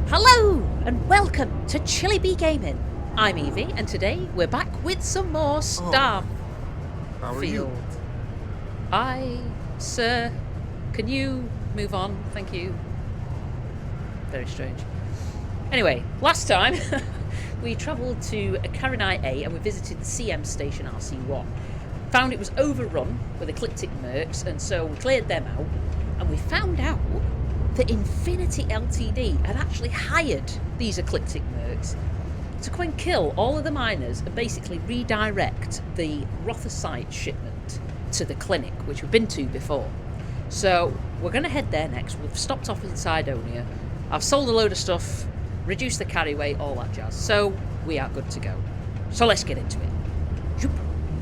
Hello and welcome to Chili Bee Gaming. I'm Evie and today we're back with some more Starfield. How are you? Sir, can you move on? Thank you. Very strange. Anyway, last time we travelled to Karenai A and we visited the CM station RC1. Found it was overrun with ecliptic mercs, and so we cleared them out, and we found out that Infinity LTD had actually hired these ecliptic mercs to come and kill all of the miners and basically redirect the Rothosite shipment to the clinic, which we've been to before. So we're going to head there next. We've stopped off in Sidonia. I've sold a load of stuff, reduced the carry weight, all that jazz. So we are good to go. So let's get into it. Zoop.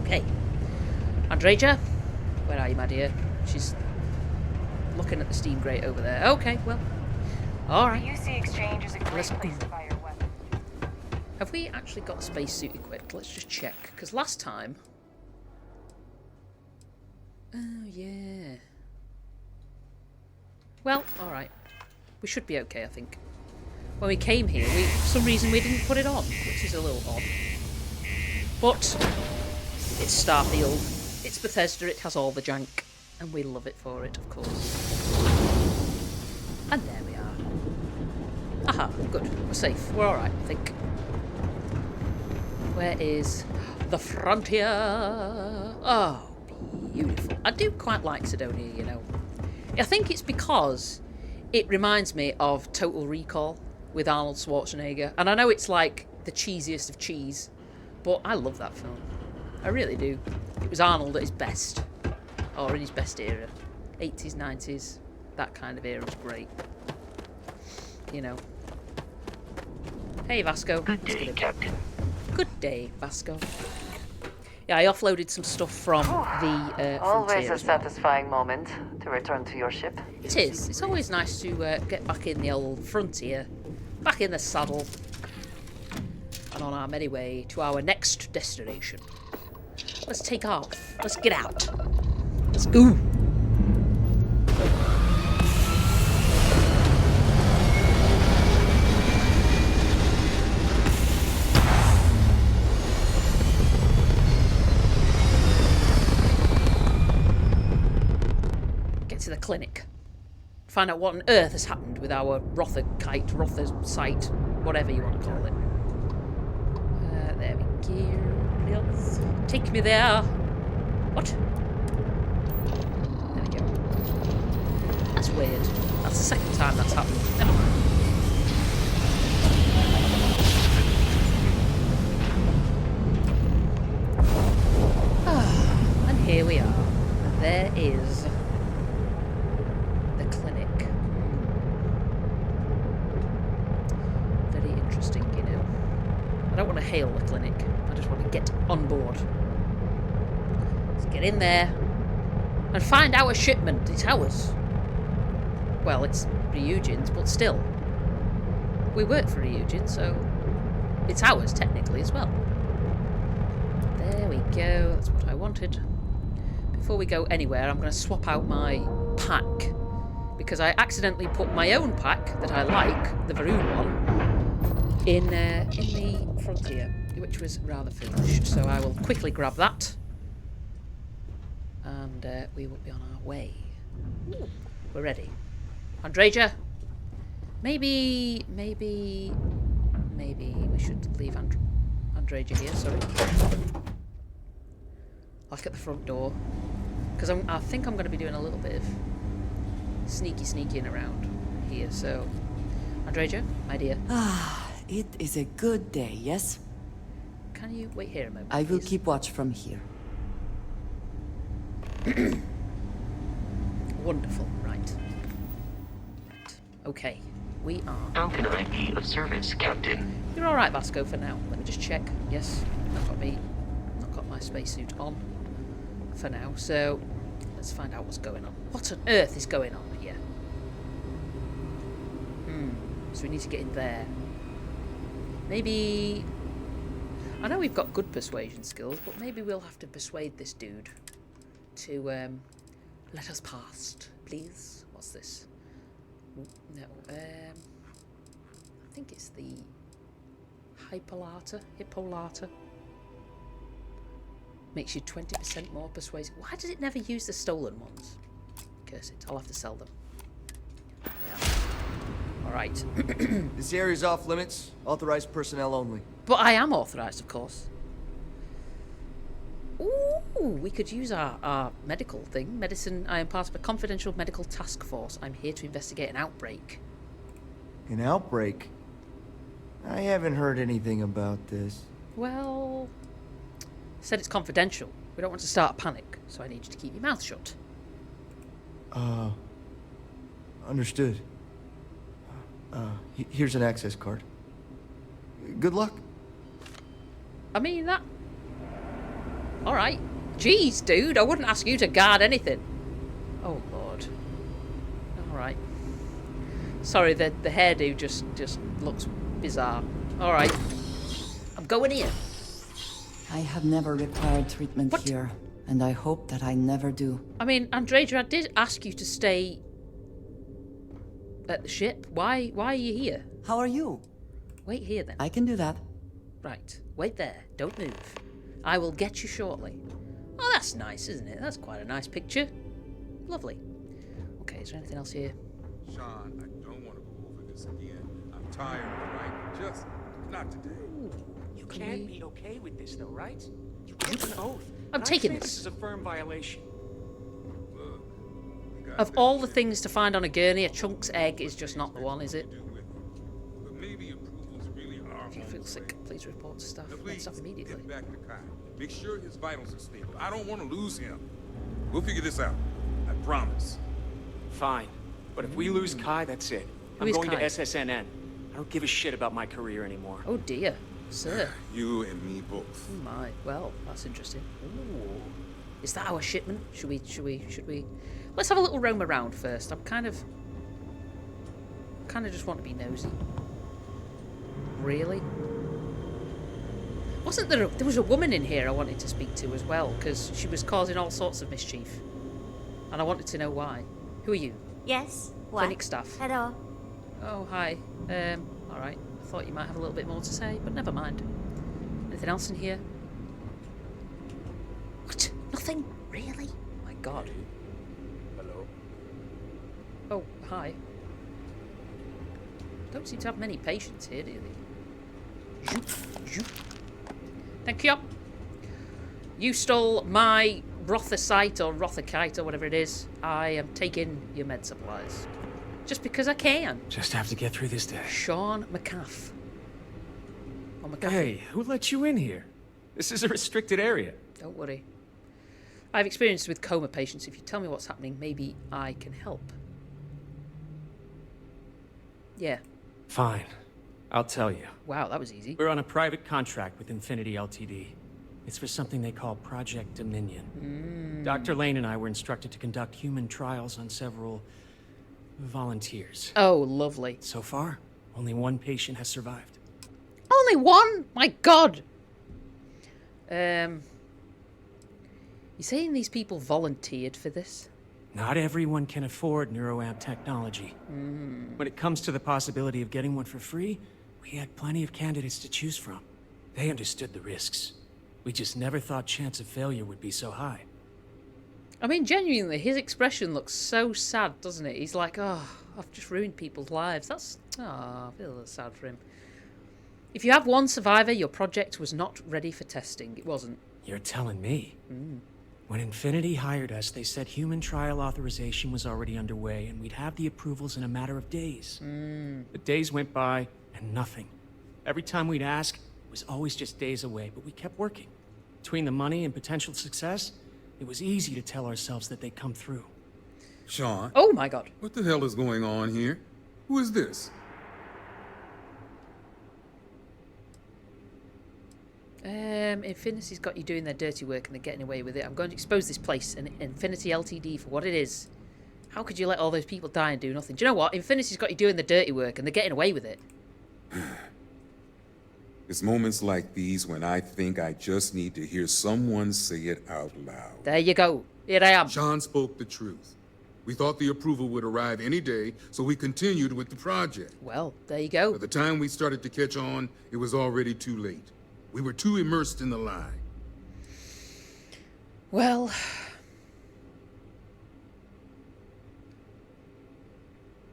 Okay. Andreja, where are you, my dear? She's looking at the steam grate over there. Okay, well, all right. The UC exchange is a great place to buy your weapon. Have we actually got spacesuit equipped? Let's just check, because last time... Oh, yeah. Well, all right. We should be okay, I think. When we came here, for some reason we didn't put it on, which is a little odd. But it's Starfield. It's Bethesda, it has all the jank, and we love it for it, of course. And there we are. Aha, good. We're safe. We're alright, I think. Where is the frontier? Oh, beautiful. I do quite like Sidonia, you know. I think it's because it reminds me of Total Recall with Arnold Schwarzenegger. And I know it's like the cheesiest of cheese, but I love that film. I really do. It was Arnold at his best. Or in his best era. 80s, 90s. That kind of era was great. You know. Hey, Vasco. Good day, Captain. Good day, Vasco. Yeah, I offloaded some stuff from the Always Frontier a as well. satisfying moment to return to your ship. It is. It's always nice to get back in the old Frontier. Back in the saddle. And on our merry way to our next destination. Let's take off. Let's get out. Let's go. Get to the clinic. Find out what on earth has happened with our Rothosite, whatever you want to call it. There we go. Take me there. What? There we go. That's weird. That's the second time that's happened. Never mind. And here we are. There is the clinic. Very interesting, you know. I don't want to hail the clinic. I just want to get on board. Let's get in there and find our shipment. It's ours. Well, it's Ryujin's, but still. We work for Ryujin, so it's ours technically as well. There we go. That's what I wanted. Before we go anywhere, I'm going to swap out my pack because I accidentally put my own pack that I like, the Varun one, in the Frontier, which was rather foolish. So I will quickly grab that, and we will be on our way. Ooh, we're ready. Andreja, maybe we should leave Andreja here. Sorry, like at the front door, because I think I'm going to be doing a little bit of sneaking around here. So, Andreja, my dear. It is a good day, yes? Can you wait here a moment, I will please? keep watch from here. Wonderful, right. Okay, we are... How can I be of service, Captain? You're alright, Vasco, for now. Let me just check. Yes, not got my spacesuit on for now, so let's find out what's going on. What on earth is going on here? So we need to get in there. Maybe... I know we've got good persuasion skills, but maybe we'll have to persuade this dude to let us past, please. What's this? No. think it's the Hippolata. Makes you 20% more persuasive. Why does it never use the stolen ones? Curse it, I'll have to sell them. Yeah. Alright. This area's off limits. Authorized personnel only. But I am authorised, of course. Ooh, we could use our medical thing. Medicine, I am part of a confidential medical task force. I'm here to investigate an outbreak. An outbreak? I haven't heard anything about this. Well, said it's confidential. We don't want to start a panic, so I need you to keep your mouth shut. Understood. Here's an access card. Good luck. I mean, that... Alright. Jeez, dude, I wouldn't ask you to guard anything. Oh, Lord. Alright. Sorry, the hairdo just looks bizarre. Alright. I'm going in. I have never required treatment What? here, and I hope that I never do. I mean, Andreja, I did ask you to stay at the ship. Why are you here? How are you? Wait here, then. I can do that. Right. Wait there. Don't move. I will get you shortly. Oh, that's nice, isn't it? That's quite a nice picture. Lovely. Okay, is there anything else here? Sean, I don't want to go over this again. I'm tired, all right? Just not today. You can't be okay with this, though, right? You took an oath. I'm And taking I'd say this. This is a firm violation. Look, you got Of that all the shit things to find on a gurney, a chunk's egg is just not the one, is it? to do with it. But maybe approvals really are If you on feel the sick, way. please report to staff. Now, Let's please, stop immediately. get back to Kai. Make sure his vitals are stable. I don't want to lose him. We'll figure this out. I promise. Fine. But if we lose Kai, that's it. I'm is going Kai? to SSNN. I don't give a shit about my career anymore. Oh dear, sir. You and me both. Oh my. Well, that's interesting. Ooh. Is that our shipment? Should we? Let's have a little roam around first. I'm kind of just want to be nosy. Really? Wasn't there there was a woman in here I wanted to speak to as well, because she was causing all sorts of mischief. And I wanted to know why. Who are you? Yes? What? Clinic staff. Hello. Oh, hi. Alright. I thought you might have a little bit more to say, but never mind. Anything else in here? What? Nothing? Really? My God. Hello? Oh, hi. Don't seem to have many patients here, do they? Zoop, zoop. Thank you. You stole my rothacite or rothakite or whatever it is. I am taking your med supplies. Just because I can. Just have to get through this day. Sean McCaff. Or McCaff. Hey, who let you in here? This is a restricted area. Don't worry. I have experience with coma patients. If you tell me what's happening, maybe I can help. Yeah. Fine. I'll tell you. Wow, that was easy. We're on a private contract with Infinity LTD. It's for something they call Project Dominion. Dr. Lane and I were instructed to conduct human trials on several volunteers. Oh, lovely. So far, only one patient has survived. Only one? My God. You saying these people volunteered for this? Not everyone can afford neuroamp technology. When it comes to the possibility of getting one for free, we had plenty of candidates to choose from. They understood the risks. We just never thought chance of failure would be so high. I mean, genuinely, his expression looks so sad, doesn't it? He's like, oh, I've just ruined people's lives. That's... Oh, I feel a little sad for him. If you have one survivor, your project was not ready for testing. It wasn't. You're telling me? When Infinity hired us, they said human trial authorization was already underway and we'd have the approvals in a matter of days. The days went by and nothing. Every time we'd ask, it was always just days away, but we kept working. Between the money and potential success, it was easy to tell ourselves that they'd come through. Sean, Oh, my God. what the hell is going on here? Who is this? Infinity's got you doing their dirty work and they're getting away with it. I'm going to expose this place and Infinity LTD for what it is. How could you let all those people die and do nothing? Do you know what? Infinity's got you doing the dirty work and they're getting away with it. It's moments like these when I think I just need to hear someone say it out loud. There you go. Here I am. Sean spoke the truth. We thought the approval would arrive any day, so we continued with the project. Well, there you go. By the time we started to catch on, it was already too late. We were too immersed in the lie. Well...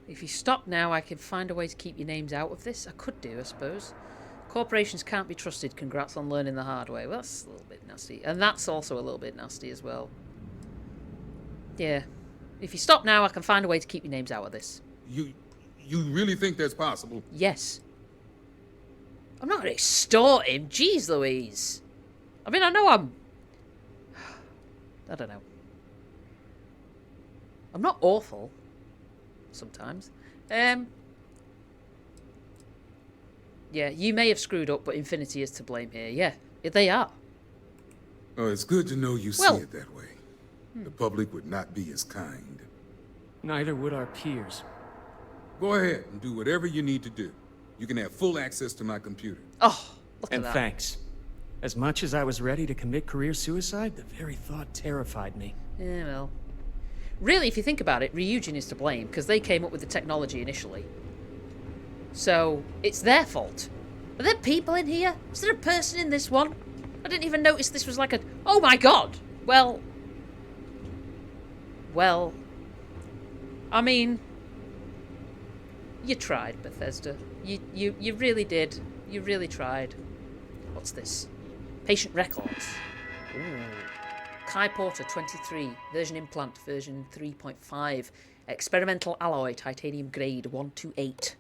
If you stop now, I can find a way to keep your names out of this. I could do, I suppose. Corporations can't be trusted. Congrats on learning the hard way. Well, that's a little bit nasty. And that's also a little bit nasty as well. Yeah. If you stop now, I can find a way to keep your names out of this. You really think that's possible? Yes. I'm not going to extort him. Jeez Louise. I mean, I know I'm... I don't know. I'm not awful. Sometimes. Yeah, you may have screwed up, but Infinity is to blame here. Yeah, they are. Oh, it's good to know you Well- see it that way. The public would not be as kind. Neither would our peers. Go ahead and do whatever you need to do. You can have full access to my computer. Oh, look And at that. thanks. As much as I was ready to commit career suicide, the very thought terrified me. Yeah, well. Really, if you think about it, Ryujin is to blame, because they came up with the technology initially. So, it's their fault. Are there people in here? Is there a person in this one? I didn't even notice this was like a... Oh my god! Well... I mean... You tried, Bethesda. You really did. You really tried. What's this? Patient records. Ooh. Kai Porter, 23. Version implant, version 3.5. Experimental alloy, titanium grade, 128.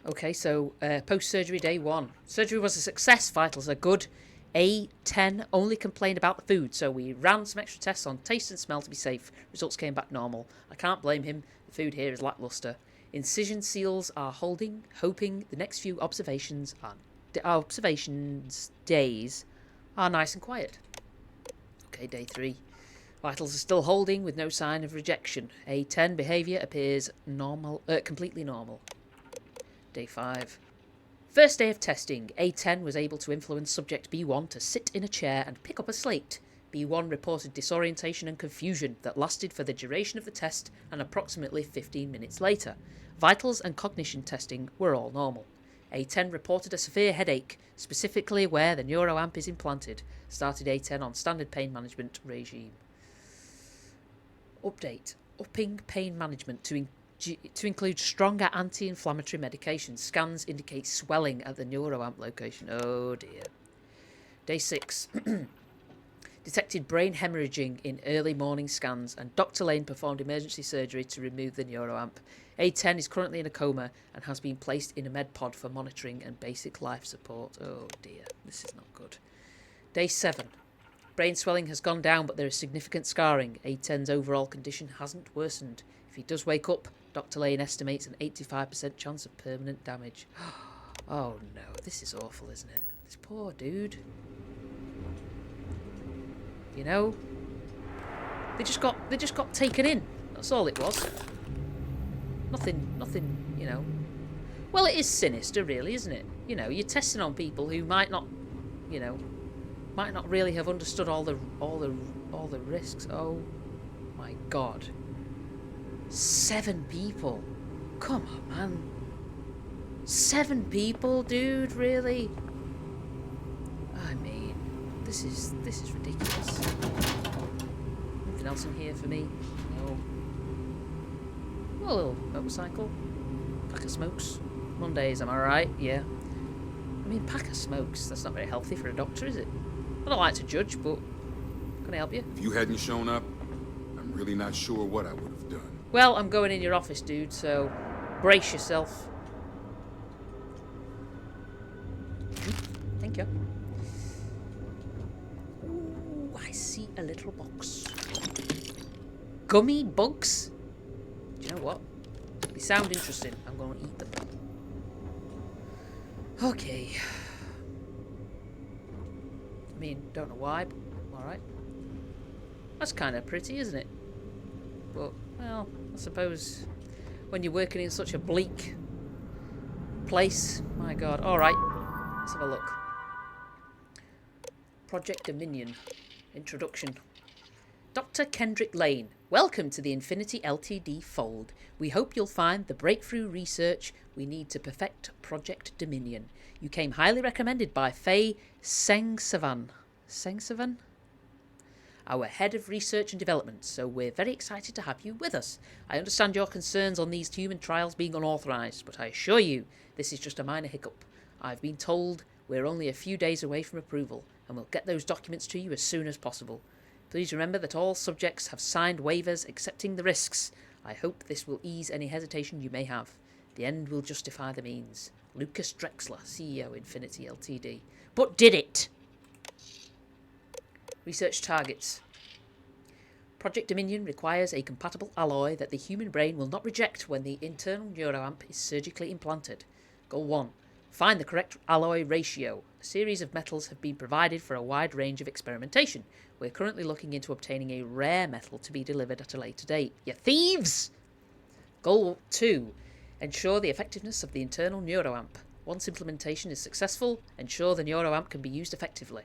Okay, so post-surgery day 1. Surgery was a success, vitals are good. A10 only complained about the food, so we ran some extra tests on taste and smell to be safe. Results came back normal. I can't blame him. The food here is lackluster. Incision seals are holding, hoping the next few observations days are nice and quiet. Okay, day 3. Vitals are still holding with no sign of rejection. A10 behaviour appears normal, completely normal. Day 5. First day of testing. A10 was able to influence subject B1 to sit in a chair and pick up a slate. B1 reported disorientation and confusion that lasted for the duration of the test and approximately 15 minutes later. Vitals and cognition testing were all normal. A10 reported a severe headache, specifically where the neuroamp is implanted. Started A10 on standard pain management regime. Update. Upping pain management to include stronger anti-inflammatory medications. Scans indicate swelling at the neuroamp location. Oh dear. Day 6. Detected brain hemorrhaging in early morning scans, and Dr. Lane performed emergency surgery to remove the neuroamp. A10 is currently in a coma and has been placed in a med pod for monitoring and basic life support. Oh dear, this is not good. Day 7. Brain swelling has gone down, but there is significant scarring. A10's overall condition hasn't worsened. If he does wake up, Dr. Lane estimates an 85% chance of permanent damage. Oh no, this is awful, isn't it? This poor dude. You know, they just got taken in. That's all it was. Nothing, you know. Well, it is sinister, really, isn't it? You know, you're testing on people who might not, you know, might not really have understood all the risks. Oh my God. 7 people. Come on, man. 7 people, dude, really? I mean, this is ridiculous. Anything else in here for me? No. Oh, a little motorcycle. Pack of smokes. Mondays, am I right? Yeah. I mean, pack of smokes. That's not very healthy for a doctor, is it? I don't like to judge, but can I help you? If you hadn't shown up, I'm really not sure what I would have done. Well, I'm going in your office, dude, so brace yourself. Thank you. Ooh, I see a little box. Gummy bugs? Do you know what? They sound interesting. I'm going to eat them. Okay. I mean, don't know why, but alright. That's kind of pretty, isn't it? But, well, I suppose when you're working in such a bleak place, my God. Alright, let's have a look. Project Dominion. Introduction. Dr. Kendrick Lane, welcome to the Infinity LTD fold. We hope you'll find the breakthrough research we need to perfect Project Dominion. You came highly recommended by Faye Sengsavan, our head of research and development, so we're very excited to have you with us. I understand your concerns on these human trials being unauthorised, but I assure you this is just a minor hiccup. I've been told we're only a few days away from approval, and we'll get those documents to you as soon as possible. Please remember that all subjects have signed waivers accepting the risks. I hope this will ease any hesitation you may have. The end will justify the means. Lucas Drexler, CEO, Infinity LTD. But did it? Research targets. Project Dominion requires a compatible alloy that the human brain will not reject when the internal neuroamp is surgically implanted. Goal 1. Find the correct alloy ratio. A series of metals have been provided for a wide range of experimentation. We're currently looking into obtaining a rare metal to be delivered at a later date. You thieves! Goal 2. Ensure the effectiveness of the internal neuroamp. Once implementation is successful, ensure the neuroamp can be used effectively.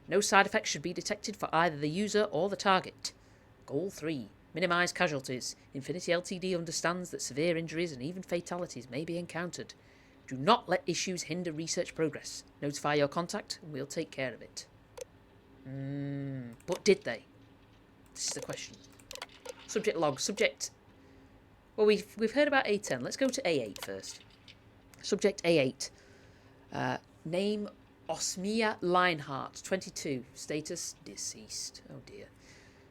No side effects should be detected for either the user or the target. Goal 3. Minimise casualties. Infinity LTD understands that severe injuries and even fatalities may be encountered. Do not let issues hinder research progress. Notify your contact and we'll take care of it. But did they? This is the question. Subject log. Subject... Well, we've heard about A10. Let's go to A8 first. Subject A8. Name Osmia Leinhardt, 22. Status deceased. Oh dear.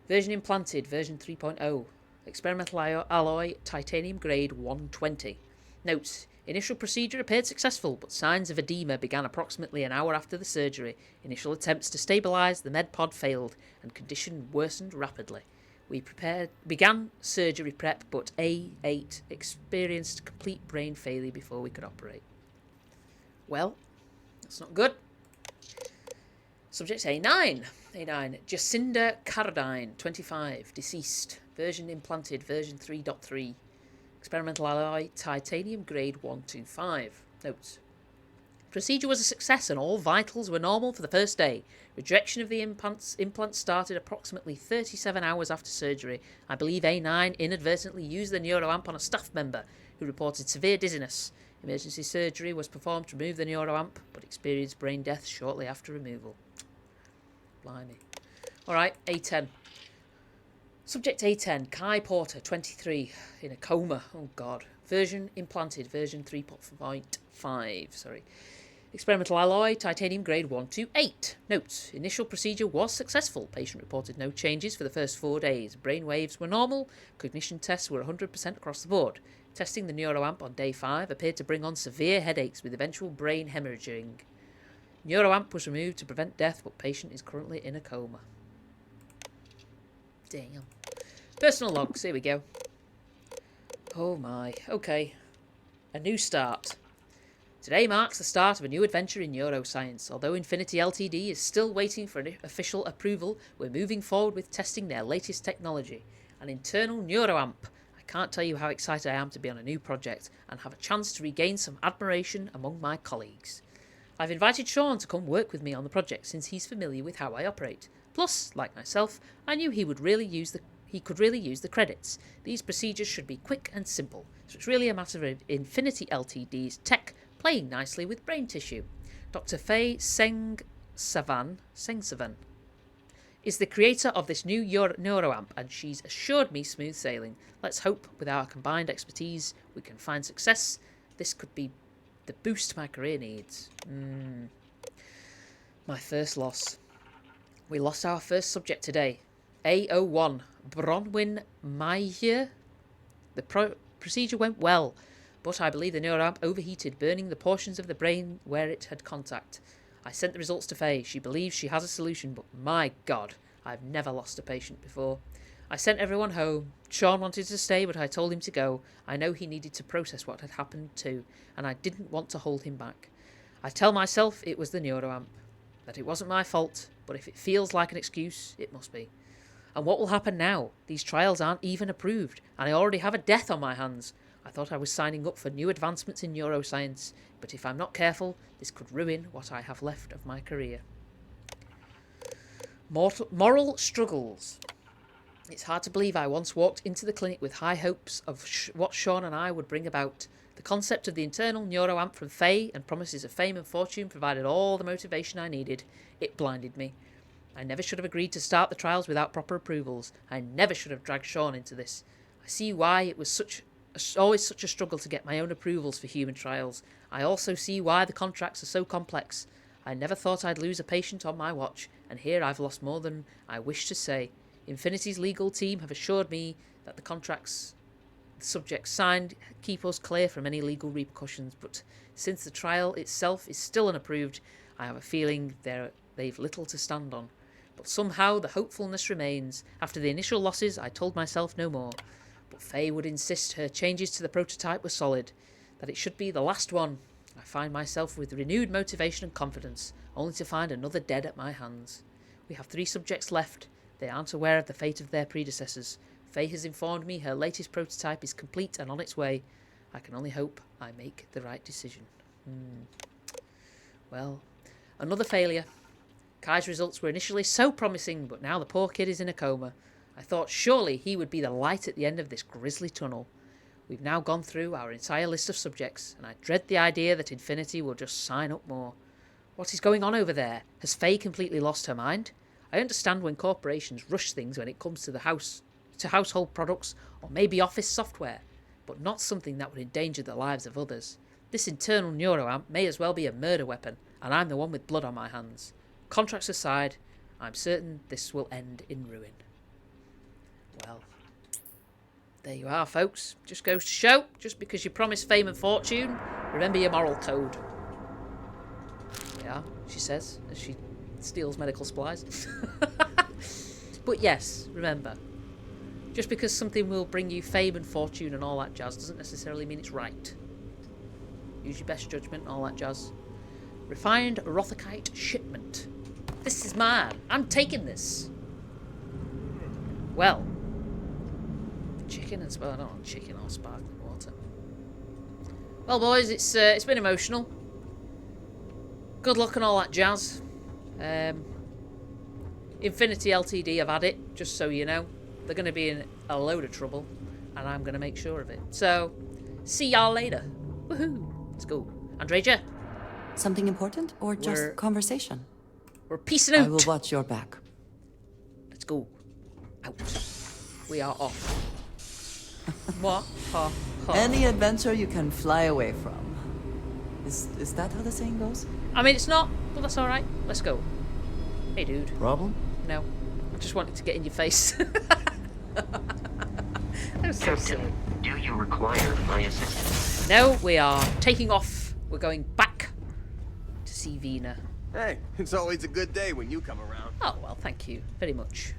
Version implanted, version 3.0. Experimental alloy, titanium grade 120. Notes. Initial procedure appeared successful, but signs of edema began approximately an hour after the surgery. Initial attempts to stabilise the med pod failed, and condition worsened rapidly. We began surgery prep, but A8 experienced complete brain failure before we could operate. Well, that's not good. Subject A9. A9. Jacinda Cardine, 25. Deceased. Version implanted, version 3.3. Experimental alloy, titanium grade 125. Notes. Procedure was a success and all vitals were normal for the first day. Rejection of the implant started approximately 37 hours after surgery. I believe A9 inadvertently used the neuroamp on a staff member who reported severe dizziness. Emergency surgery was performed to remove the neuroamp, but experienced brain death shortly after removal. Blimey. Alright, A10. Subject A10, Kai Porter, 23, in a coma. Oh God. Version implanted, version 3.5. Sorry. Experimental alloy, titanium grade 128. Notes. Initial procedure was successful. Patient reported no changes for the first 4 days. Brain waves were normal. Cognition tests were 100% across the board. Testing the neuroamp on day 5 appeared to bring on severe headaches with eventual brain hemorrhaging. Neuroamp was removed to prevent death, but patient is currently in a coma. Damn. Personal logs, here we go. Oh my, okay. A new start. Today marks the start of a new adventure in neuroscience. Although Infinity LTD is still waiting for an official approval, we're moving forward with testing their latest technology. An internal neuroamp. I can't tell you how excited I am to be on a new project and have a chance to regain some admiration among my colleagues. I've invited Sean to come work with me on the project since he's familiar with how I operate. Plus, like myself, I knew he could really use the credits. These procedures should be quick and simple, so it's really a matter of Infinity LTD's tech playing nicely with brain tissue. Dr. Faye Sengsavan is the creator of this new neuroamp, and she's assured me smooth sailing. Let's hope with our combined expertise we can find success. This could be the boost my career needs. My first loss. We lost our first subject today. A01, Bronwyn Mayer. The procedure went well, but I believe the neuroamp overheated, burning the portions of the brain where it had contact. I sent the results to Faye. She believes she has a solution, but my God, I've never lost a patient before. I sent everyone home. Sean wanted to stay, but I told him to go. I know he needed to process what had happened too, and I didn't want to hold him back. I tell myself it was the neuroamp, that it wasn't my fault, but if it feels like an excuse, it must be. And what will happen now? These trials aren't even approved, and I already have a death on my hands. I thought I was signing up for new advancements in neuroscience, but if I'm not careful, this could ruin what I have left of my career. Moral struggles. It's hard to believe I once walked into the clinic with high hopes of what Sean and I would bring about. The concept of the internal neuroamp from Faye and promises of fame and fortune provided all the motivation I needed. It blinded me. I never should have agreed to start the trials without proper approvals. I never should have dragged Sean into this. I see why it was always such a struggle to get my own approvals for human trials. I also see why the contracts are so complex. I never thought I'd lose a patient on my watch, and here I've lost more than I wish to say. Infinity's legal team have assured me that the contracts the subjects signed keep us clear from any legal repercussions, but since the trial itself is still unapproved, I have a feeling they've little to stand on. But somehow the hopefulness remains. After the initial losses, I told myself no more. But Faye would insist her changes to the prototype were solid, that it should be the last one. I find myself with renewed motivation and confidence, only to find another dead at my hands. We have 3 subjects left. They aren't aware of the fate of their predecessors. Faye has informed me her latest prototype is complete and on its way. I can only hope I make the right decision. Well, another failure. Kai's results were initially so promising, but now the poor kid is in a coma. I thought surely he would be the light at the end of this grisly tunnel. We've now gone through our entire list of subjects, and I dread the idea that Infinity will just sign up more. What is going on over there? Has Faye completely lost her mind? I understand when corporations rush things when it comes to household products or maybe office software, but not something that would endanger the lives of others. This internal neuroamp may as well be a murder weapon, and I'm the one with blood on my hands. Contracts aside, I'm certain this will end in ruin. Well, there you are, folks. Just goes to show, just because you promise fame and fortune, remember your moral code. Yeah, she says, as she steals medical supplies. But yes, remember, just because something will bring you fame and fortune and all that jazz doesn't necessarily mean it's right. Use your best judgment and all that jazz. Refined Rothakite shipment. This is mine. I'm taking this. Well, chicken as well. I don't want chicken or sparkling water. Well, boys, it's been emotional. Good luck and all that jazz. Infinity LTD have had it, just so you know. They're going to be in a load of trouble, and I'm going to make sure of it. So, see y'all later. Woohoo! Let's go. Andreja? Something important or just We're- conversation? We're peacing out. I will watch your back. Let's go. Out. We are off. What? Ha, ha. Any adventure you can fly away from. Is that how the saying goes? I mean, it's not, but that's alright. Let's go. Hey, dude. Problem? No. I just wanted to get in your face. That was so silly. Captain, do you require my assistance? No, we are taking off. We're going back to see Vina. Hey, it's always a good day when you come around. Oh, well, thank you very much.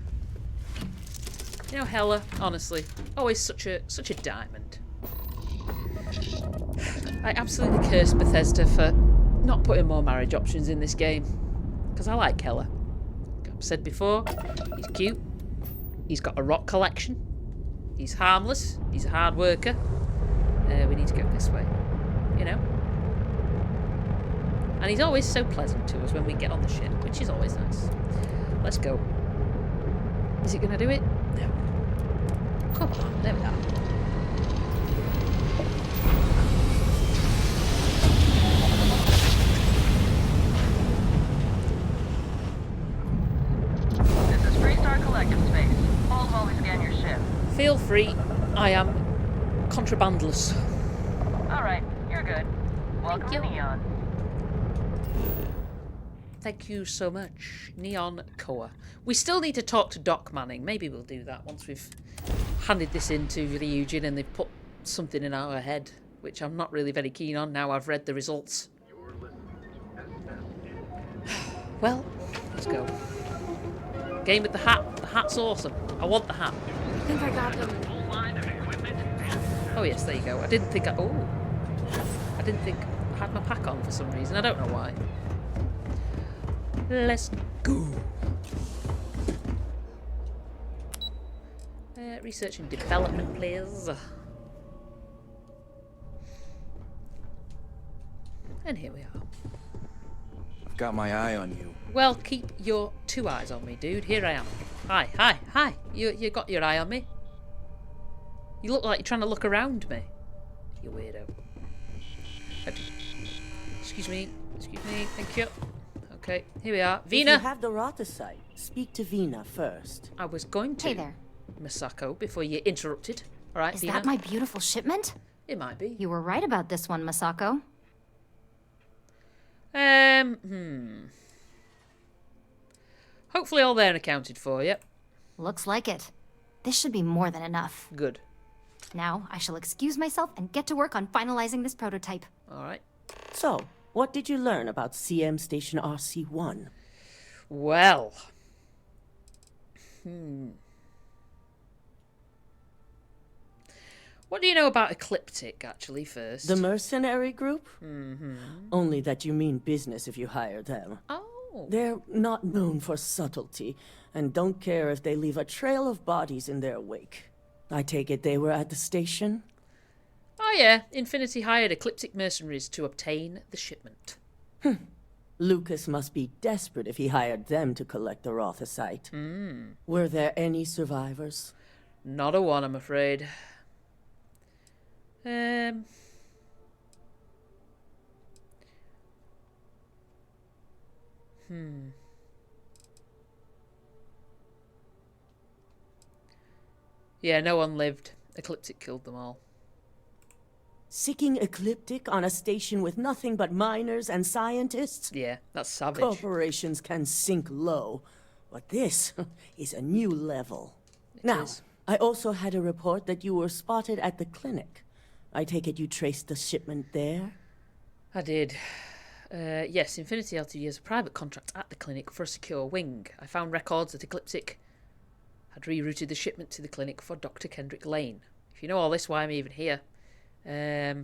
You know, Hella, honestly, always such a diamond. I absolutely curse Bethesda for not putting more marriage options in this game. Because I like Hella. I've said before, he's cute. He's got a rock collection. He's harmless. He's a hard worker. We need to go this way. You know? And he's always so pleasant to us when we get on the ship, which is always nice. Let's go. Is it going to do it? No. Come on, there we are. This is Freestar Collective Space. Hold while we scan your ship. Feel free. I am contrabandless. Alright, you're good. Welcome to you. Neon. Thank you so much, Neon Koa. We still need to talk to Doc Manning. Maybe we'll do that once we've handed this in to Ryujin and they've put something in our head, which I'm not really very keen on now I've read the results. Well, let's go. Game with the hat. The hat's awesome. I want the hat. I think I got them. Oh yes, there you go. I didn't think I had my pack on for some reason. I don't know why. Let's go. Research and development, please. And here we are. I've got my eye on you. Well, keep your 2 eyes on me, dude. Here I am. Hi, hi, hi. You got your eye on me? You look like you're trying to look around me. You weirdo. Excuse me. Excuse me. Thank you. Okay, here we are. If you Vina! have the Rothicite, speak to Vina first. I was going to. Hey there. Masako, before you interrupted. Alright, Is Vina? that my beautiful shipment? It might be. You were right about this one, Masako. Hopefully all there and accounted for, yep. Looks like it. This should be more than enough. Good. Now, I shall excuse myself and get to work on finalizing this prototype. Alright. So, what did you learn about CM Station RC-1? Well. What do you know about Ecliptic, actually, first? The mercenary group? Only that you mean business if you hire them. Oh. They're not known for subtlety, and don't care if they leave a trail of bodies in their wake. I take it they were at the station? Oh yeah, Infinity hired Ecliptic mercenaries to obtain the shipment. Lucas must be desperate if he hired them to collect the Rothicite. Were there any survivors? Not a one, I'm afraid. Yeah, no one lived. Ecliptic killed them all. Sicking Ecliptic on a station with nothing but miners and scientists? Yeah, that's savage. Corporations can sink low, but this is a new level. Now, is. I also had a report that you were spotted at the clinic. I take it you traced the shipment there? I did. Yes, Infinity LTD has a private contract at the clinic for a secure wing. I found records that Ecliptic had rerouted the shipment to the clinic for Dr. Kendrick Lane. If you know all this, why I'm even here. I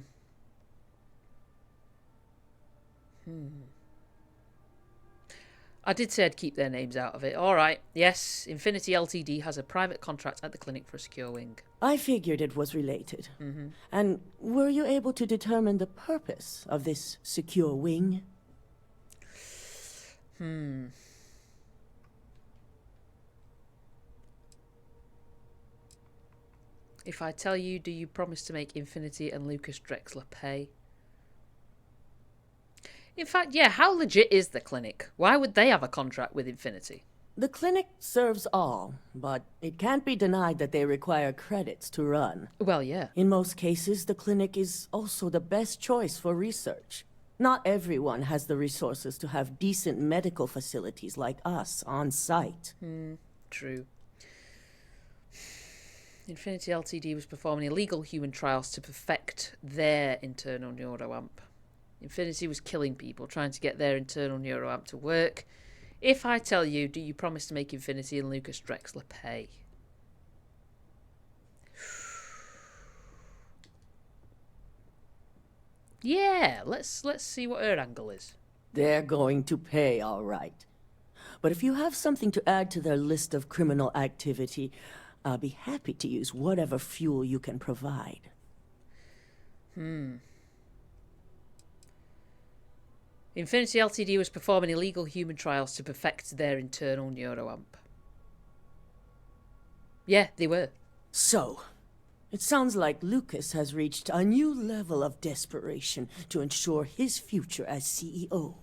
did say I'd keep their names out of it. Alright, yes, Infinity LTD has a private contract at the clinic for a secure wing. I figured it was related. And were you able to determine the purpose of this secure wing? If I tell you, do you promise to make Infinity and Lucas Drexler pay? In fact, yeah, how legit is the clinic? Why would they have a contract with Infinity? The clinic serves all, but it can't be denied that they require credits to run. Well, yeah. In most cases, the clinic is also the best choice for research. Not everyone has the resources to have decent medical facilities like us on site. True. Infinity LTD was performing illegal human trials to perfect their internal neuroamp. Infinity was killing people, trying to get their internal neuroamp to work. If I tell you, do you promise to make Infinity and Lucas Drexler pay? Yeah, let's see what her angle is. They're going to pay, all right. But if you have something to add to their list of criminal activity, I'll be happy to use whatever fuel you can provide. Infinity LTD was performing illegal human trials to perfect their internal neuroamp. Yeah, they were. So, it sounds like Lucas has reached a new level of desperation to ensure his future as CEO.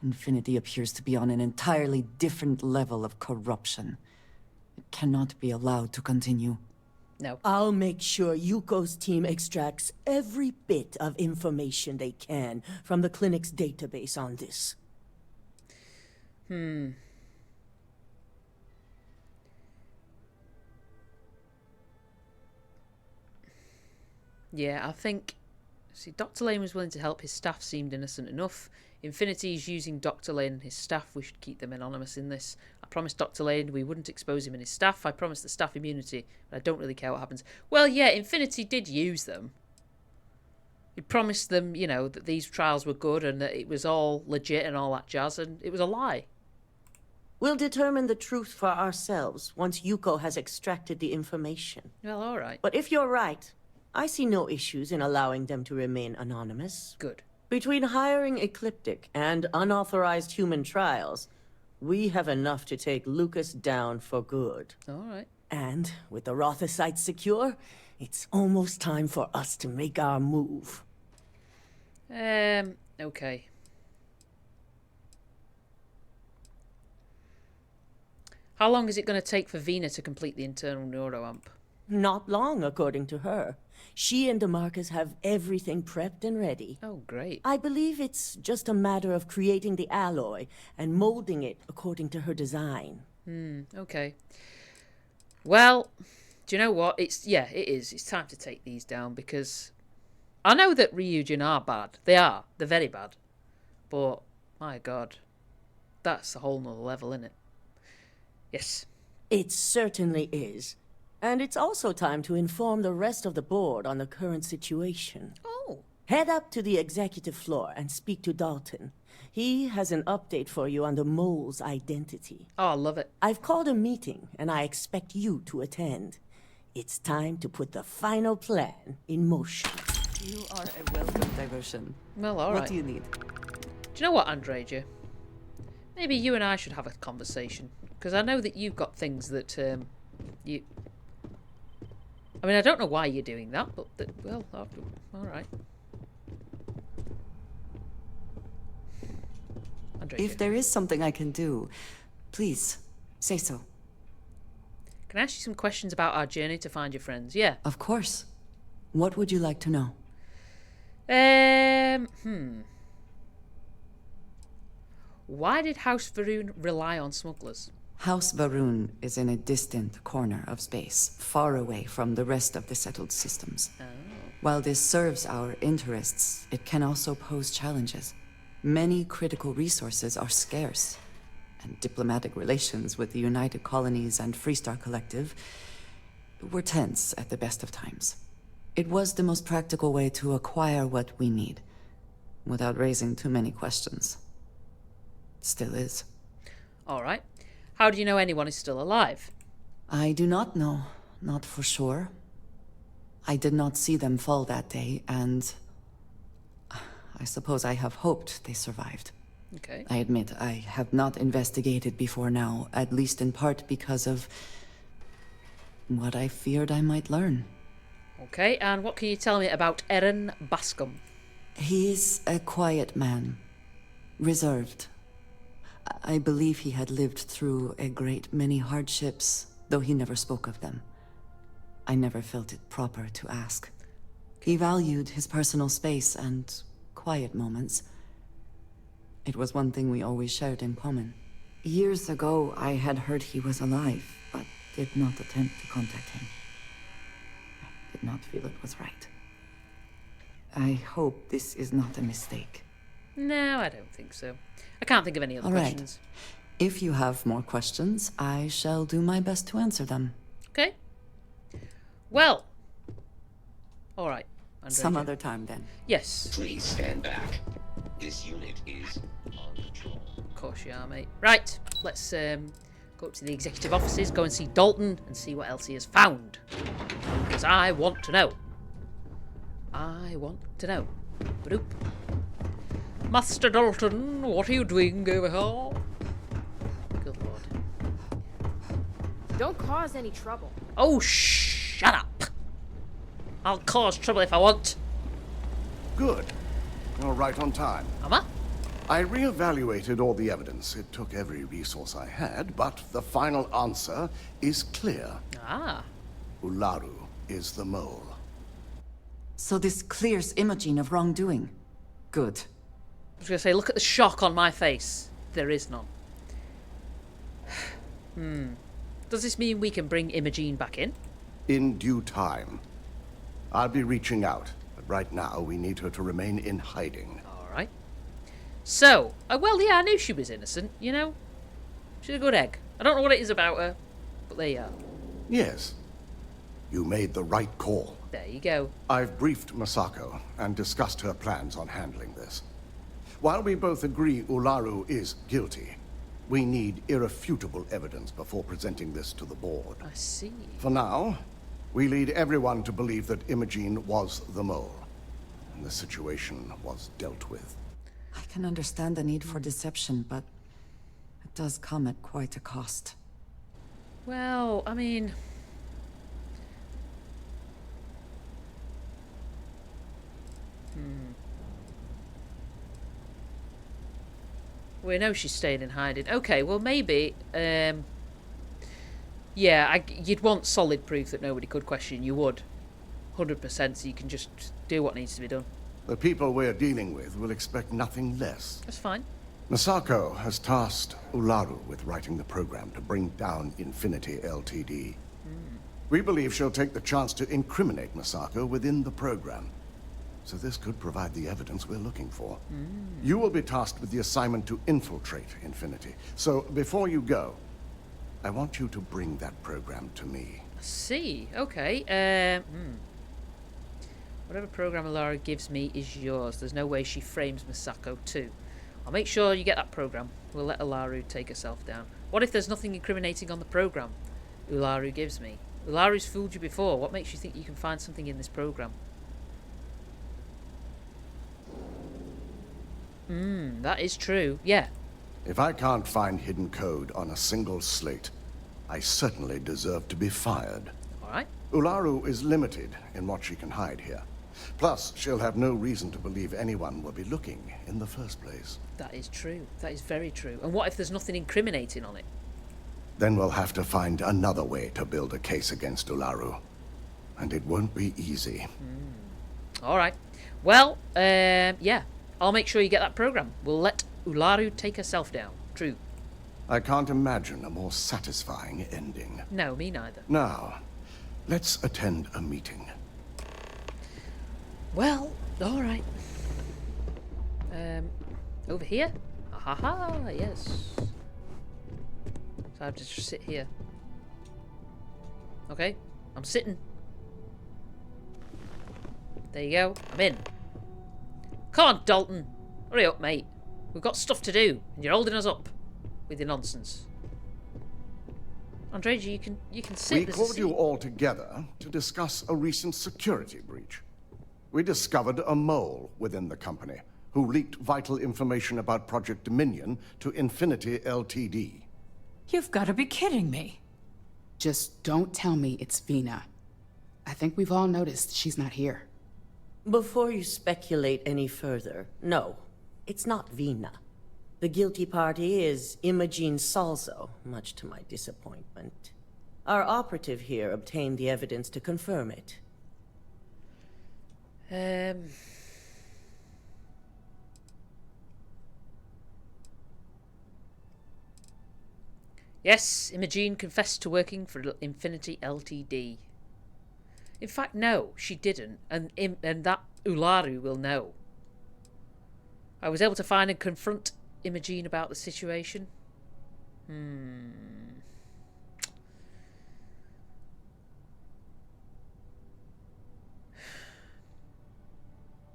Infinity appears to be on an entirely different level of corruption. It cannot be allowed to continue. No. I'll make sure Yuko's team extracts every bit of information they can from the clinic's database on this. Yeah, I think... See, Dr. Lane was willing to help. His staff seemed innocent enough. Infinity is using Dr. Lane and his staff. We should keep them anonymous in this. I promised Dr. Lane we wouldn't expose him and his staff. I promised the staff immunity, but I don't really care what happens. Well, yeah, Infinity did use them. He promised them, you know, that these trials were good and that it was all legit and all that jazz, and it was a lie. We'll determine the truth for ourselves once Yuko has extracted the information. Well, all right. But if you're right, I see no issues in allowing them to remain anonymous. Good. Between hiring Ecliptic and unauthorized human trials, We have enough to take Lucas down for good. All right. And with the Rotha site secure, it's almost time for us to make our move. Okay. How long is it going to take for Vina to complete the internal neuroamp? Not long, according to her. She and DeMarcus have everything prepped and ready. Oh, great. I believe it's just a matter of creating the alloy and molding it according to her design. Okay. Well, do you know what? It is. It's time to take these down because I know that Ryujin are bad. They are. They're very bad. But, my God, that's a whole nother level, isn't it? Yes. It certainly is. And it's also time to inform the rest of the board on the current situation. Oh. Head up to the executive floor and speak to Dalton. He has an update for you on the mole's identity. Oh, I love it. I've called a meeting, and I expect you to attend. It's time to put the final plan in motion. You are a welcome diversion. Well, all right. What do you need? Do you know what, Andreja? Maybe you and I should have a conversation. Because I know that you've got things that, you... I mean, I don't know why you're doing that, but, well, all right. Andreja. If there is something I can do, please, say so. Can I ask you some questions about our journey to find your friends? Yeah. Of course. What would you like to know? Why did House Varun rely on smugglers? House Varun is in a distant corner of space, far away from the rest of the settled systems. Oh. While this serves our interests, it can also pose challenges. Many critical resources are scarce, and diplomatic relations with the United Colonies and Freestar Collective were tense at the best of times. It was the most practical way to acquire what we need, without raising too many questions. Still is. All right. How do you know anyone is still alive? I do not know, not for sure. I did not see them fall that day, and I suppose I have hoped they survived. Okay. I admit I have not investigated before now, at least in part because of what I feared I might learn. Okay, and what can you tell me about Erin Bascom? He is a quiet man, reserved. I believe he had lived through a great many hardships, though he never spoke of them. I never felt it proper to ask. He valued his personal space and quiet moments. It was one thing we always shared in common. Years ago, I had heard he was alive, but did not attempt to contact him. I did not feel it was right. I hope this is not a mistake. No, I don't think so. I can't think of any other All right. questions. If you have more questions, I shall do my best to answer them. Okay. Well. All right. Andreja. Some other time, then. Yes. Please stand back. This unit is on patrol. Of course you are, mate. Right. Let's go up to the executive offices, go and see Dalton, and see what else he has found. Because I want to know. I want to know. Ba-doop. Master Dalton, what are you doing over here? Good lord. Don't cause any trouble. Oh, shut up. I'll cause trouble if I want. Good. You're right on time. Amma? I reevaluated all the evidence. It took every resource I had, but the final answer is clear. Ah. Ularu is the mole. So this clears Imogen of wrongdoing. Good. I was going to say, look at the shock on my face. There is none. Does this mean we can bring Imogen back in? In due time. I'll be reaching out, but right now we need her to remain in hiding. Alright. So, well, yeah, I knew she was innocent, you know? She's a good egg. I don't know what it is about her, but there you are. Yes. You made the right call. There you go. I've briefed Masako and discussed her plans on handling this. While we both agree Ularu is guilty, we need irrefutable evidence before presenting this to the board. I see. For now, we lead everyone to believe that Imogen was the mole, and the situation was dealt with. I can understand the need for deception, but at does come at quite a cost. Well, I mean... We know she's staying in hiding. Okay, well maybe... yeah, you'd want solid proof that nobody could question. You would. 100%, so you can just do what needs to be done. The people we're dealing with will expect nothing less. That's fine. Masako has tasked Ularu with writing the program to bring down Infinity LTD. We believe she'll take the chance to incriminate Masako within the program. So this could provide the evidence we're looking for. You will be tasked with the assignment to infiltrate Infinity. So before you go, I want you to bring that program to me. I see. Okay. Whatever program Lara gives me is yours. There's no way she frames Masako too. I'll make sure you get that program. We'll let Ularu take herself down. What if there's nothing incriminating on the program Ularu gives me? Ularu's fooled you before. What makes you think you can find something in this program? That is true. Yeah. If I can't find hidden code on a single slate, I certainly deserve to be fired. Alright. Ularu is limited in what she can hide here. Plus, she'll have no reason to believe anyone will be looking in the first place. That is true. That is very true. And what if there's nothing incriminating on it? Then we'll have to find another way to build a case against Ularu. And it won't be easy. Alright. Well, yeah. I'll make sure you get that program. We'll let Ularu take herself down. True. I can't imagine a more satisfying ending. No, me neither. Now, let's attend a meeting. Well, alright. Over here? Ha, yes. So I have to just sit here. Okay, I'm sitting. There you go, I'm in. Come on, Dalton. Hurry up, mate. We've got stuff to do, and you're holding us up with your nonsense. Andreja, you can sit. We called you all together to discuss a recent security breach. We discovered a mole within the company who leaked vital information about Project Dominion to Infinity LTD. You've got to be kidding me. Just don't tell me it's Vina. I think we've all noticed she's not here. Before you speculate any further, no, it's not Vina. The guilty party is Imogene Salzo, much to my disappointment. Our operative here obtained the evidence to confirm it. Yes, Imogene confessed to working for Infinity LTD. In fact, no, she didn't, and that Ularu will know. I was able to find and confront Imogene about the situation.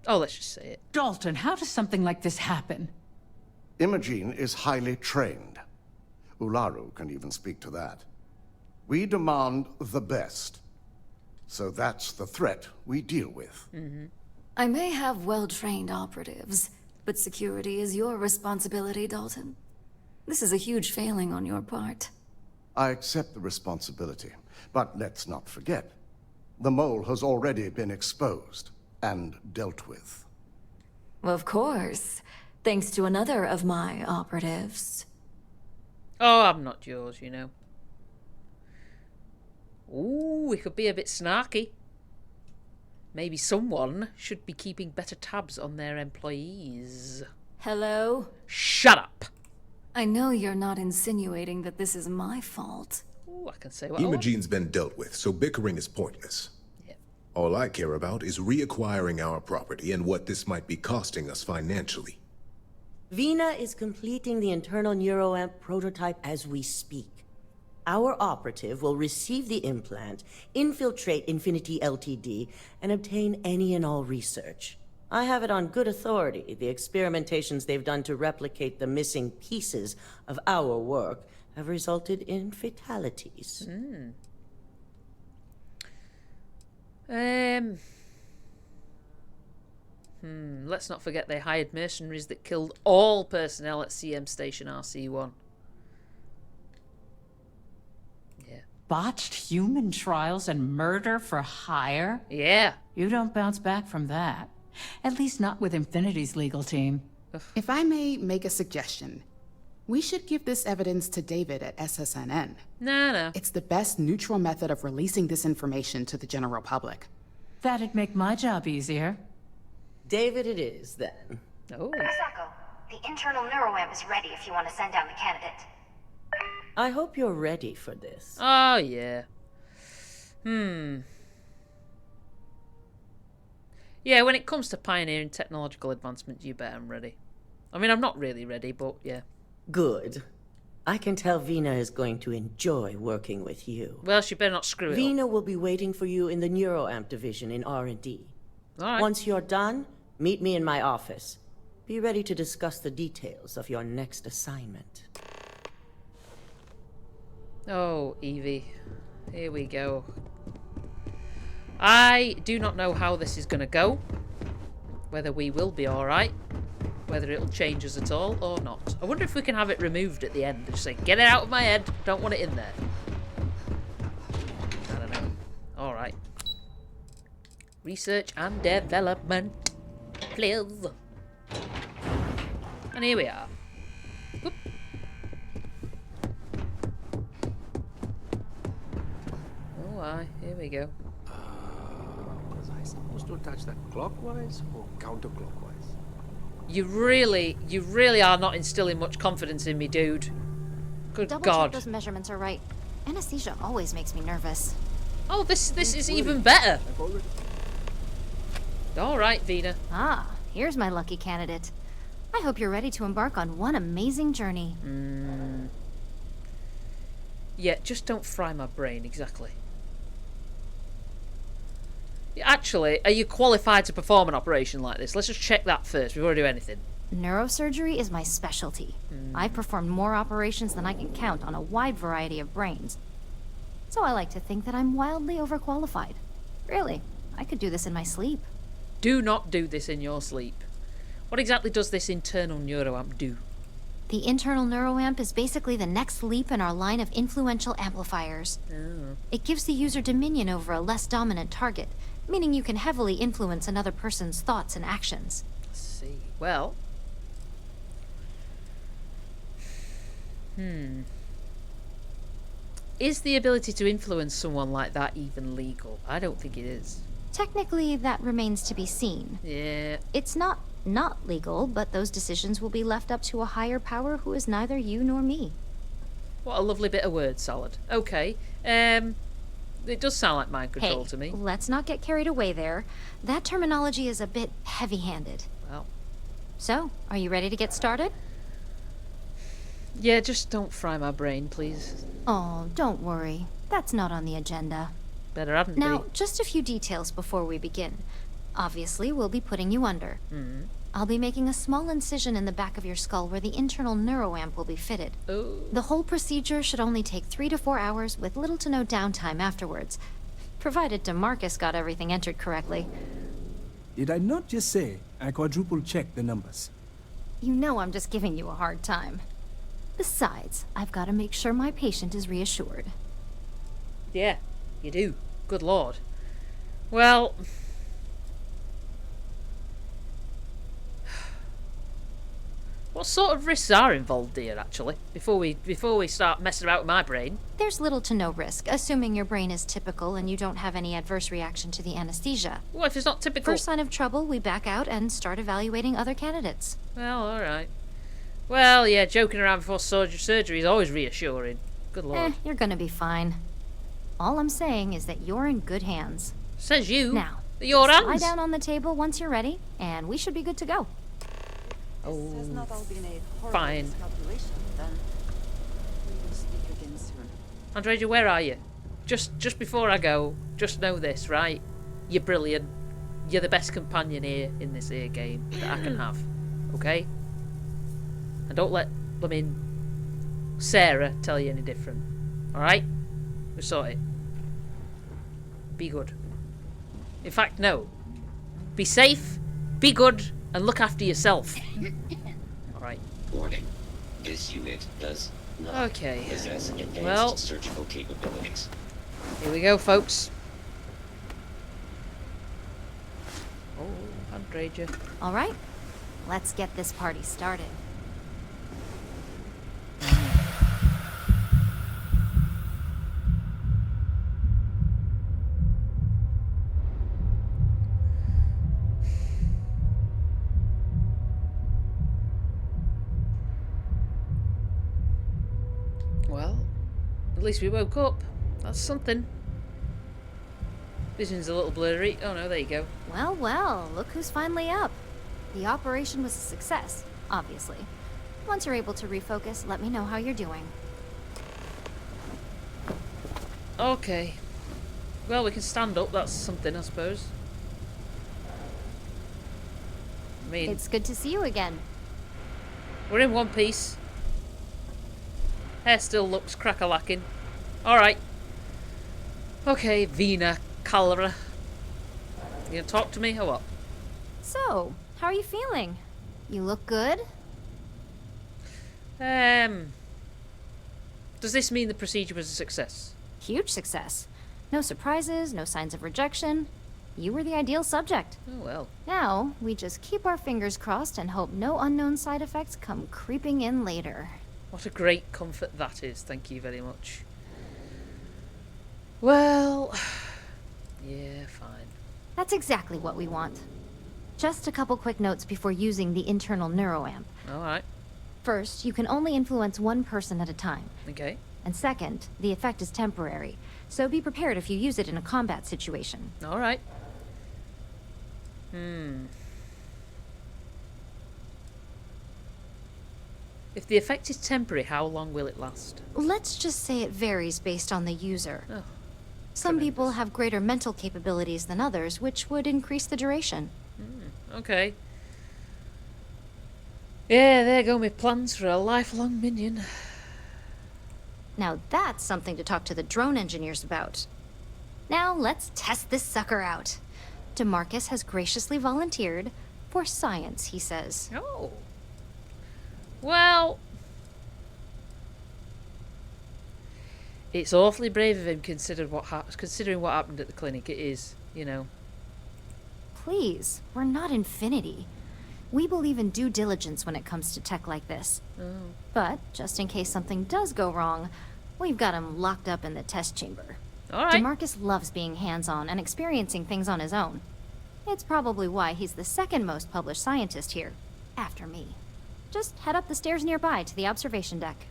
Oh, let's just say it. Dalton, how does something like this happen? Imogene is highly trained. Ularu can even speak to that. We demand the best. So that's the threat we deal with. I may have well-trained operatives, but security is your responsibility, Dalton. This is a huge failing on your part. I accept the responsibility, but let's not forget, the mole has already been exposed and dealt with. Of course, thanks to another of my operatives. Oh, I'm not yours, you know. Ooh, it could be a bit snarky. Maybe someone should be keeping better tabs on their employees. Hello? Shut up! I know you're not insinuating that this is my fault. Ooh, I can say what I want. Imogene's been dealt with, so bickering is pointless. Yeah. All I care about is reacquiring our property and what this might be costing us financially. Vina is completing the internal neuroamp prototype as we speak. Our operative will receive the implant, infiltrate Infinity LTD, and obtain any and all research. I have it on good authority. The experimentations they've done to replicate the missing pieces of our work have resulted in fatalities. Let's not forget they hired mercenaries that killed all personnel at CM Station RC1. Botched human trials and murder for hire? Yeah. You don't bounce back from that. At least not with Infinity's legal team. If I may make a suggestion, we should give this evidence to David at SSNN. No. It's the best neutral method of releasing this information to the general public. That'd make my job easier. David it is, then. Oh. Sako, the internal neuroamp is ready if you want to send down the candidate. I hope you're ready for this. Oh, yeah. Yeah, when it comes to pioneering technological advancement, you bet I'm ready. I mean, I'm not really ready, but yeah. Good. I can tell Vina is going to enjoy working with you. Well, she better not screw it Vina up. will be waiting for you in the neuroamp division in R&D. All right. Once you're done, meet me in my office. Be ready to discuss the details of your next assignment. Oh, Evie. Here we go. I do not know how this is going to go. Whether we will be alright. Whether it'll change us at all or not. I wonder if we can have it removed at the end. Just say, get it out of my head. Don't want it in there. I don't know. Alright. Research and development. Please. And here we are. Whoop. Oh, aye. Here we go. Was I supposed to touch that clockwise or counterclockwise? You really are not instilling much confidence in me, dude. Good Double God. check those measurements are right. Anesthesia always makes me nervous. Oh, this is even better. All right, Vina. Ah, here's my lucky candidate. I hope you're ready to embark on one amazing journey. Yeah, just don't fry my brain, exactly. Actually, are you qualified to perform an operation like this? Let's just check that first before we do anything. Neurosurgery is my specialty. I've performed more operations than I can count on a wide variety of brains. So I like to think that I'm wildly overqualified. Really, I could do this in my sleep. Do not do this in your sleep. What exactly does this internal neuroamp do? The internal neuroamp is basically the next leap in our line of influential amplifiers. Oh. It gives the user dominion over a less dominant target, meaning you can heavily influence another person's thoughts and actions. Let's see. Well... Is the ability to influence someone like that even legal? I don't think it is. Technically, that remains to be seen. Yeah. It's not legal, but those decisions will be left up to a higher power who is neither you nor me. What a lovely bit of word salad. Okay. It does sound like mind control to me. Let's not get carried away there. That terminology is a bit heavy-handed. Well. So, are you ready to get started? Yeah, just don't fry my brain, please. Oh, don't worry. That's not on the agenda. Better hadn't Now, be. just a few details before we begin. Obviously, we'll be putting you under. I'll be making a small incision in the back of your skull where the internal neuroamp will be fitted. Oh. The whole procedure should only take 3 to 4 hours with little to no downtime afterwards, provided DeMarcus got everything entered correctly. Did I not just say I quadruple-checked the numbers? You know I'm just giving you a hard time. Besides, I've got to make sure my patient is reassured. Yeah, you do. Good lord. Well... What sort of risks are involved here, actually, before we start messing about with my brain? There's little to no risk, assuming your brain is typical and you don't have any adverse reaction to the anesthesia. What if it's not typical? First sign of trouble, we back out and start evaluating other candidates. Well, alright. Well, yeah, joking around before surgery is always reassuring. Good lord. You're gonna be fine. All I'm saying is that you're in good hands. Says you. Now, your just lie hands. down on the table once you're ready, and we should be good to go. Oh, has not all been a horrible fine. miscalculation, then. We will speak again soon. Andreja, where are you? Just before I go, just know this, right? You're brilliant. You're the best companion here in this here game that I can have. Okay? And don't let, Sarah tell you any different. Alright? We sort it. Be good. In fact, no. Be safe, be good, and look after yourself. Alright. Warning. This unit does not Okay. possess advanced Well. surgical capabilities. Here we go, folks. Oh, Andreja. All right, let's get this party started. Well, at least we woke up. That's something. Vision's a little blurry. Oh no, there you go. Well, well, look who's finally up. The operation was a success, obviously. Once you're able to refocus, let me know how you're doing. Okay. Well, we can stand up. That's something, I suppose. I mean, It's good to see you again. we're in one piece. Hair still looks crack-a-lacking. Alright. Okay, Vina Calra. You gonna talk to me or what? So, how are you feeling? You look good? Does this mean the procedure was a success? Huge success. No surprises, no signs of rejection. You were the ideal subject. Oh well. Now, we just keep our fingers crossed and hope no unknown side effects come creeping in later. What a great comfort that is. Thank you very much. Well, yeah, fine. That's exactly what we want. Just a couple quick notes before using the internal neuroamp. Alright. First, you can only influence one person at a time. Okay. And second, the effect is temporary, so be prepared if you use it in a combat situation. Alright. If the effect is temporary, how long will it last? Let's just say it varies based on the user. Oh, some people have greater mental capabilities than others, which would increase the duration. Okay. Yeah, there go my plans for a lifelong minion. Now that's something to talk to the drone engineers about. Now let's test this sucker out. DeMarcus has graciously volunteered for science, he says. Oh. Well, it's awfully brave of him considering what happened at the clinic. It is, you know. Please, we're not Infinity. We believe in due diligence when it comes to tech like this. Oh. But, just in case something does go wrong, we've got him locked up in the test chamber. All right. DeMarcus loves being hands-on and experiencing things on his own. It's probably why he's the second most published scientist here, after me. Just head up the stairs nearby to the observation deck.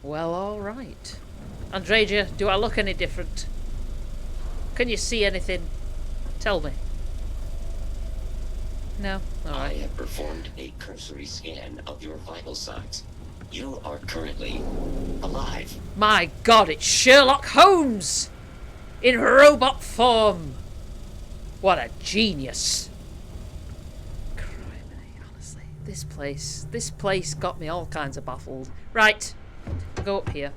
Well, all right. Andreja, do I look any different? Can you see anything? Tell me. No? All I right. have performed a cursory scan of your vital signs. You are currently alive. My God, it's Sherlock Holmes! In robot form! What a genius! Criminy, honestly. This place got me all kinds of baffled. Right, we'll go up here.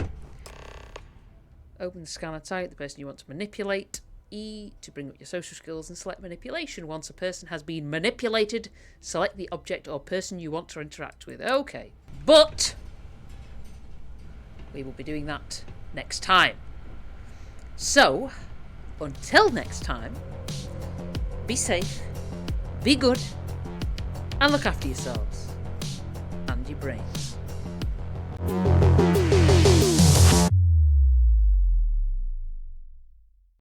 Open the scanner, type the person you want to manipulate. E to bring up your social skills and select manipulation. Once a person has been manipulated, select the object or person you want to interact with. Okay, but we will be doing that next time. So, until next time, be safe, be good, and look after yourselves and your brains.